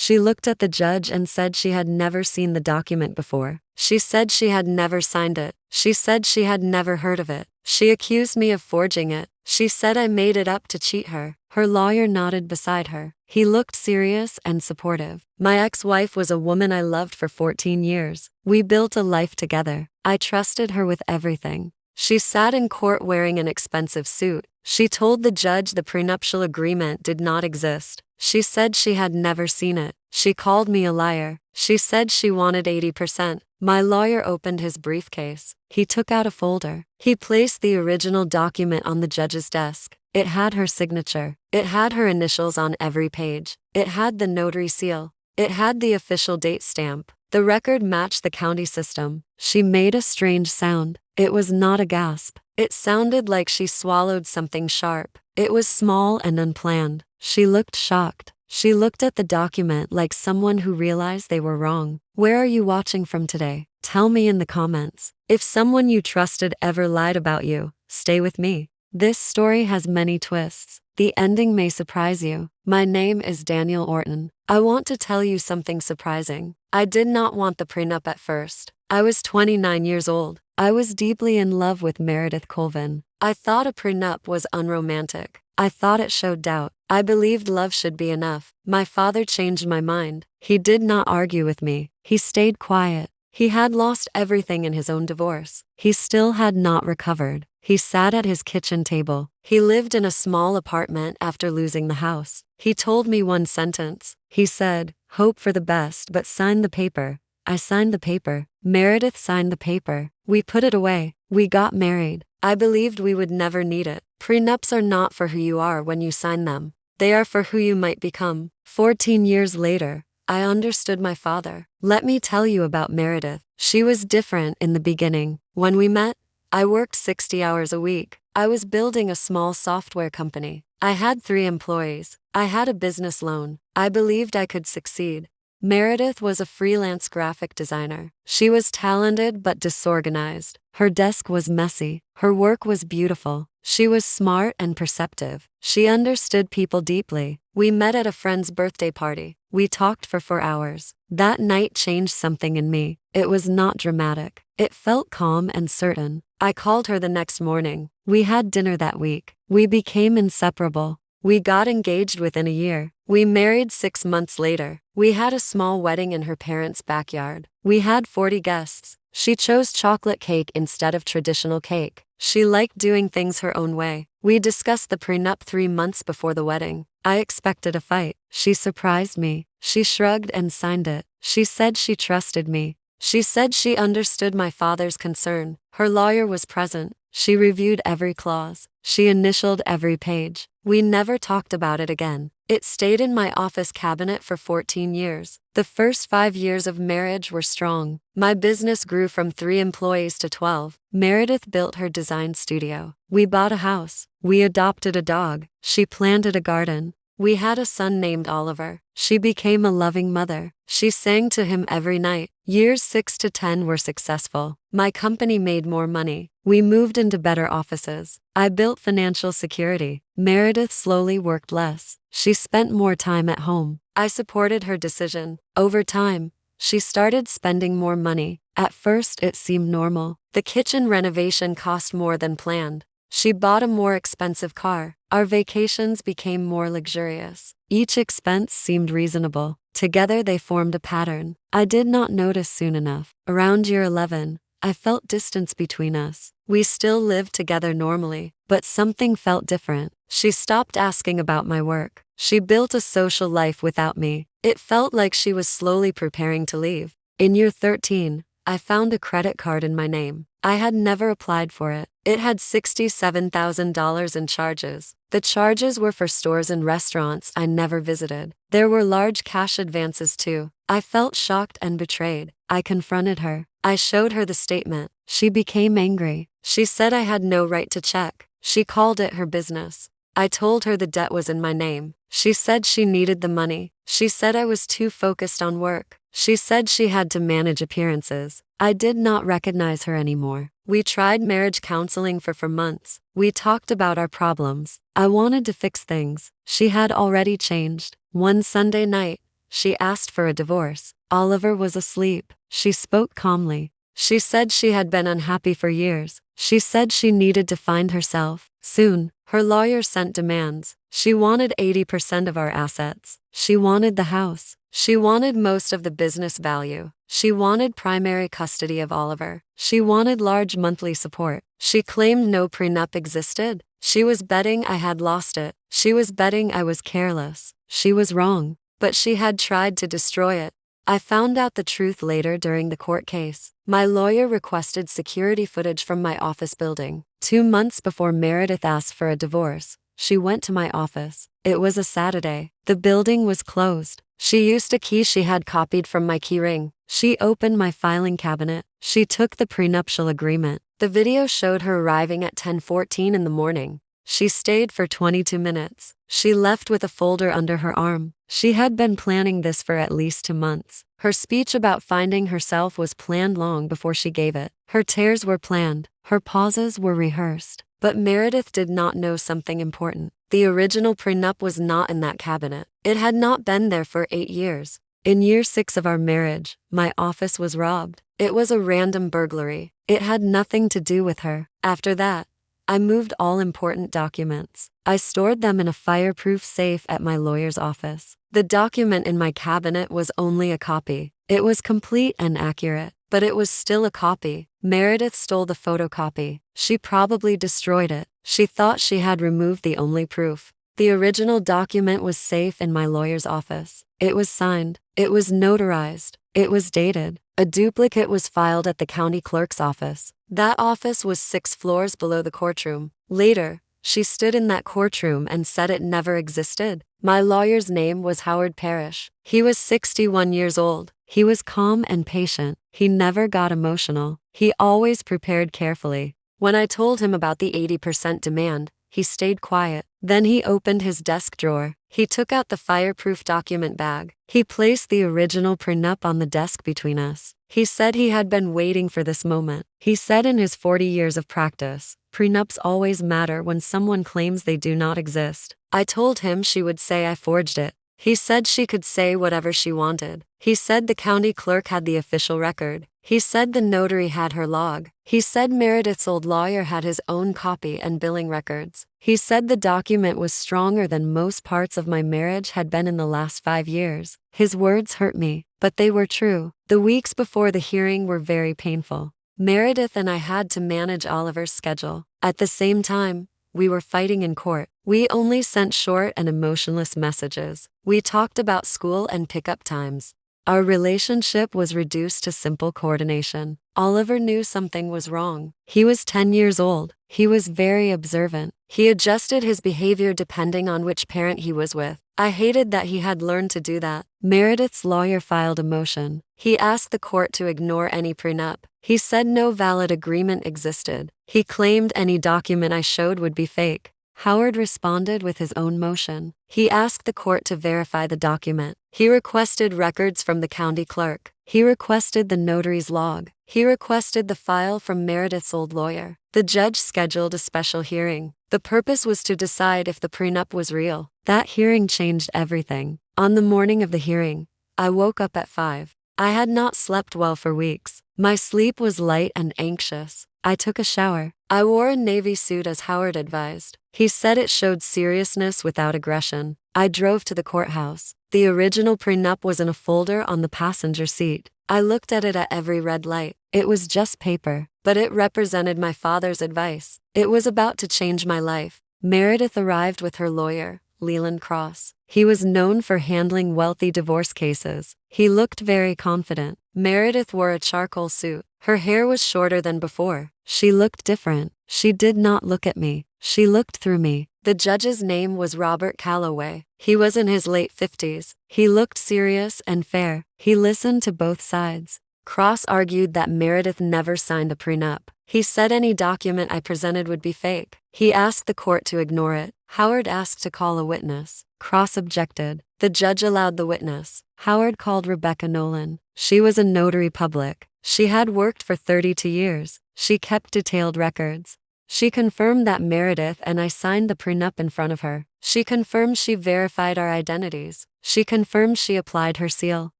She looked at the judge and said she had never seen the document before. She said she had never signed it. She said she had never heard of it. She accused me of forging it. She said I made it up to cheat her. Her lawyer nodded beside her. He looked serious and supportive. My ex-wife was a woman I loved for 14 years. We built a life together. I trusted her with everything. She sat in court wearing an expensive suit. She told the judge the prenuptial agreement did not exist. She said she had never seen it. She called me a liar. She said she wanted 80%. My lawyer opened his briefcase. He took out a folder. He placed the original document on the judge's desk. It had her signature. It had her initials on every page. It had the notary seal. It had the official date stamp. The record matched the county system. She made a strange sound. It was not a gasp. It sounded like she swallowed something sharp. It was small and unplanned. She looked shocked. She looked at the document like someone who realized they were wrong. Where are you watching from today? Tell me in the comments. If someone you trusted ever lied about you, stay with me. This story has many twists. The ending may surprise you. My name is Daniel Orton. I want to tell you something surprising. I did not want the prenup at first. I was 29 years old. I was deeply in love with Meredith Colvin. I thought a prenup was unromantic. I thought it showed doubt. I believed love should be enough. My father changed my mind. He did not argue with me. He stayed quiet. He had lost everything in his own divorce. He still had not recovered. He sat at his kitchen table. He lived in a small apartment after losing the house. He told me one sentence. He said, "Hope for the best, but sign the paper." I signed the paper. Meredith signed the paper. We put it away. We got married. I believed we would never need it. Prenups are not for who you are when you sign them. They are for who you might become. 14 years later, I understood my father. Let me tell you about Meredith. She was different in the beginning. When we met, I worked 60 hours a week. I was building a small software company. I had 3 employees. I had a business loan. I believed I could succeed. Meredith was a freelance graphic designer. She was talented but disorganized. Her desk was messy. Her work was beautiful. She was smart and perceptive. She understood people deeply. We met at a friend's birthday party. We talked for 4 hours. That night changed something in me. It was not dramatic. It felt calm and certain. I called her the next morning. We had dinner that week. We became inseparable. We got engaged within a year. We married 6 months later. We had a small wedding in her parents' backyard. We had 40 guests. She chose chocolate cake instead of traditional cake. She liked doing things her own way. We discussed the prenup 3 months before the wedding. I expected a fight. She surprised me. She shrugged and signed it. She said she trusted me. She said she understood my father's concern. Her lawyer was present. She reviewed every clause. She initialed every page. We never talked about it again. It stayed in my office cabinet for 14 years. The first 5 years of marriage were strong. My business grew from 3 employees to 12. Meredith built her design studio. We bought a house. We adopted a dog. She planted a garden. We had a son named Oliver. She became a loving mother. She sang to him every night. Years 6 to 10 were successful. My company made more money. We moved into better offices. I built financial security. Meredith slowly worked less. She spent more time at home. I supported her decision. Over time, she started spending more money. At first, it seemed normal. The kitchen renovation cost more than planned. She bought a more expensive car. Our vacations became more luxurious. Each expense seemed reasonable. Together they formed a pattern. I did not notice soon enough. Around year 11, I felt distance between us. We still lived together normally, but something felt different. She stopped asking about my work. She built a social life without me. It felt like she was slowly preparing to leave. In year 13, I found a credit card in my name. I had never applied for it. It had $67,000 in charges. The charges were for stores and restaurants I never visited. There were large cash advances too. I felt shocked and betrayed. I confronted her. I showed her the statement. She became angry. She said I had no right to check. She called it her business. I told her the debt was in my name. She said she needed the money. She said I was too focused on work. She said she had to manage appearances. I did not recognize her anymore. We tried marriage counseling for months. We talked about our problems. I wanted to fix things. She had already changed. One Sunday night, She asked for a divorce. Oliver was asleep. She spoke calmly. She said she had been unhappy for years. She said she needed to find herself. Soon, her lawyer sent demands. She wanted 80% of our assets. She wanted the house. She wanted most of the business value. She wanted primary custody of Oliver. She wanted large monthly support. She claimed no prenup existed. She was betting I had lost it. She was betting I was careless. She was wrong. But she had tried to destroy it. I found out the truth later during the court case. My lawyer requested security footage from my office building. 2 months before Meredith asked for a divorce, she went to my office. It was a Saturday. The building was closed. She used a key she had copied from my keyring. She opened my filing cabinet. She took the prenuptial agreement. The video showed her arriving at 10:14 in the morning. She stayed for 22 minutes. She left with a folder under her arm. She had been planning this for at least 2 months. Her speech about finding herself was planned long before she gave it. Her tears were planned. Her pauses were rehearsed. But Meredith did not know something important. The original prenup was not in that cabinet. It had not been there for 8 years. In year 6 of our marriage, my office was robbed. It was a random burglary. It had nothing to do with her. After that, I moved all important documents. I stored them in a fireproof safe at my lawyer's office. The document in my cabinet was only a copy. It was complete and accurate, but it was still a copy. Meredith stole the photocopy. She probably destroyed it. She thought she had removed the only proof. The original document was safe in my lawyer's office. It was signed. It was notarized. It was dated. A duplicate was filed at the county clerk's office. That office was 6 floors below the courtroom. Later, she stood in that courtroom and said it never existed. My lawyer's name was Howard Parrish. He was 61 years old. He was calm and patient. He never got emotional. He always prepared carefully. When I told him about the 80% demand, he stayed quiet. Then he opened his desk drawer. He took out the fireproof document bag. He placed the original prenup on the desk between us. He said he had been waiting for this moment. He said in his 40 years of practice, prenups always matter when someone claims they do not exist. I told him she would say I forged it. He said she could say whatever she wanted. He said the county clerk had the official record. He said the notary had her log. He said Meredith's old lawyer had his own copy and billing records. He said the document was stronger than most parts of my marriage had been in the last 5 years. His words hurt me, but they were true. The weeks before the hearing were very painful. Meredith and I had to manage Oliver's schedule. At the same time, we were fighting in court. We only sent short and emotionless messages. We talked about school and pickup times. Our relationship was reduced to simple coordination. Oliver knew something was wrong. He was 10 years old. He was very observant. He adjusted his behavior depending on which parent he was with. I hated that he had learned to do that. Meredith's lawyer filed a motion. He asked the court to ignore any prenup. He said no valid agreement existed. He claimed any document I showed would be fake. Howard responded with his own motion. He asked the court to verify the document. He requested records from the county clerk. He requested the notary's log. He requested the file from Meredith's old lawyer. The judge scheduled a special hearing. The purpose was to decide if the prenup was real. That hearing changed everything. On the morning of the hearing, I woke up at 5. I had not slept well for weeks. My sleep was light and anxious. I took a shower. I wore a navy suit as Howard advised. He said it showed seriousness without aggression. I drove to the courthouse. The original prenup was in a folder on the passenger seat. I looked at it at every red light. It was just paper, but it represented my father's advice. It was about to change my life. Meredith arrived with her lawyer, Leland Cross. He was known for handling wealthy divorce cases. He looked very confident. Meredith wore a charcoal suit. Her hair was shorter than before. She looked different. She did not look at me. She looked through me. The judge's name was Robert Calloway. He was in his late 50s. He looked serious and fair. He listened to both sides. Cross argued that Meredith never signed a prenup. He said any document I presented would be fake. He asked the court to ignore it. Howard asked to call a witness. Cross objected. The judge allowed the witness. Howard called Rebecca Nolan. She was a notary public. She had worked for 32 years. She kept detailed records. She confirmed that Meredith and I signed the prenup in front of her. She confirmed she verified our identities. She confirmed she applied her seal.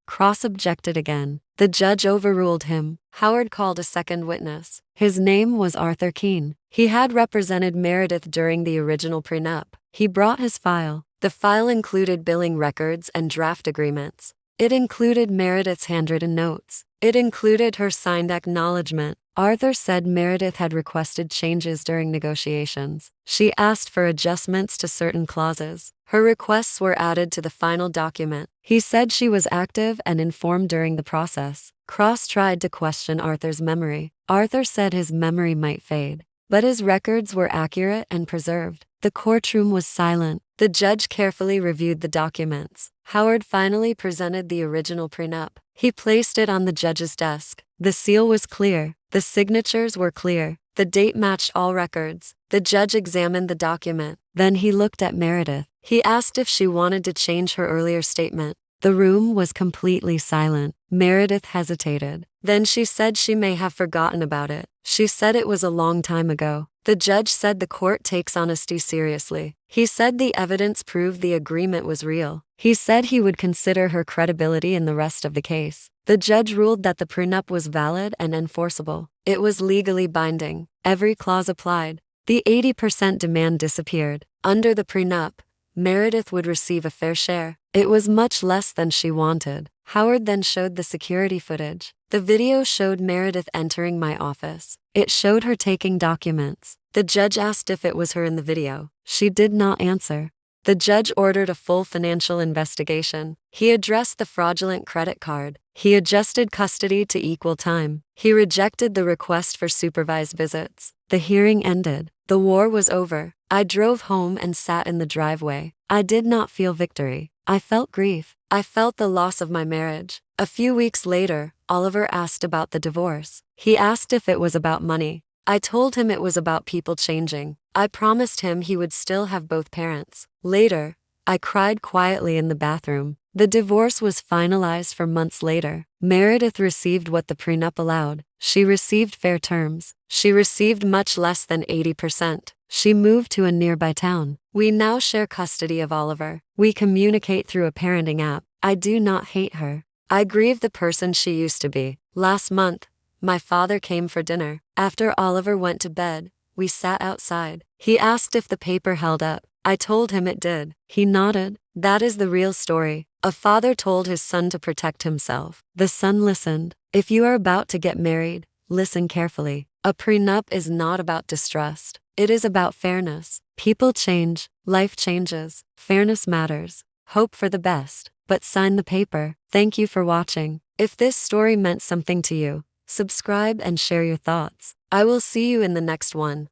Cross objected again. The judge overruled him. Howard called a second witness. His name was Arthur Keene. He had represented Meredith during the original prenup. He brought his file. The file included billing records and draft agreements. It included Meredith's handwritten notes. It included her signed acknowledgement. Arthur said Meredith had requested changes during negotiations. She asked for adjustments to certain clauses. Her requests were added to the final document. He said she was active and informed during the process. Cross tried to question Arthur's memory. Arthur said his memory might fade, but his records were accurate and preserved. The courtroom was silent. The judge carefully reviewed the documents. Howard finally presented the original prenup. He placed it on the judge's desk. The seal was clear. The signatures were clear. The date matched all records. The judge examined the document. Then he looked at Meredith. He asked if she wanted to change her earlier statement. The room was completely silent. Meredith hesitated. Then she said she may have forgotten about it. She said it was a long time ago. The judge said the court takes honesty seriously. He said the evidence proved the agreement was real. He said he would consider her credibility in the rest of the case. The judge ruled that the prenup was valid and enforceable. It was legally binding. Every clause applied. The 80% demand disappeared. Under the prenup, Meredith would receive a fair share. It was much less than she wanted. Howard then showed the security footage. The video showed Meredith entering my office. It showed her taking documents. The judge asked if it was her in the video. She did not answer. The judge ordered a full financial investigation. He addressed the fraudulent credit card. He adjusted custody to equal time. He rejected the request for supervised visits. The hearing ended. The war was over. I drove home and sat in the driveway. I did not feel victory. I felt grief. I felt the loss of my marriage. A few weeks later, Oliver asked about the divorce. He asked if it was about money. I told him it was about people changing. I promised him he would still have both parents. Later, I cried quietly in the bathroom. The divorce was finalized for months later. Meredith received what the prenup allowed. She received fair terms. She received much less than 80%. She moved to a nearby town. We now share custody of Oliver. We communicate through a parenting app. I do not hate her. I grieve the person she used to be. Last month, my father came for dinner. After Oliver went to bed, we sat outside. He asked if the paper held up. I told him it did. He nodded. That is the real story. A father told his son to protect himself. The son listened. If you are about to get married, listen carefully. A prenup is not about distrust. It is about fairness. People change. Life changes. Fairness matters. Hope for the best. But sign the paper. Thank you for watching. If this story meant something to you, subscribe and share your thoughts. I will see you in the next one.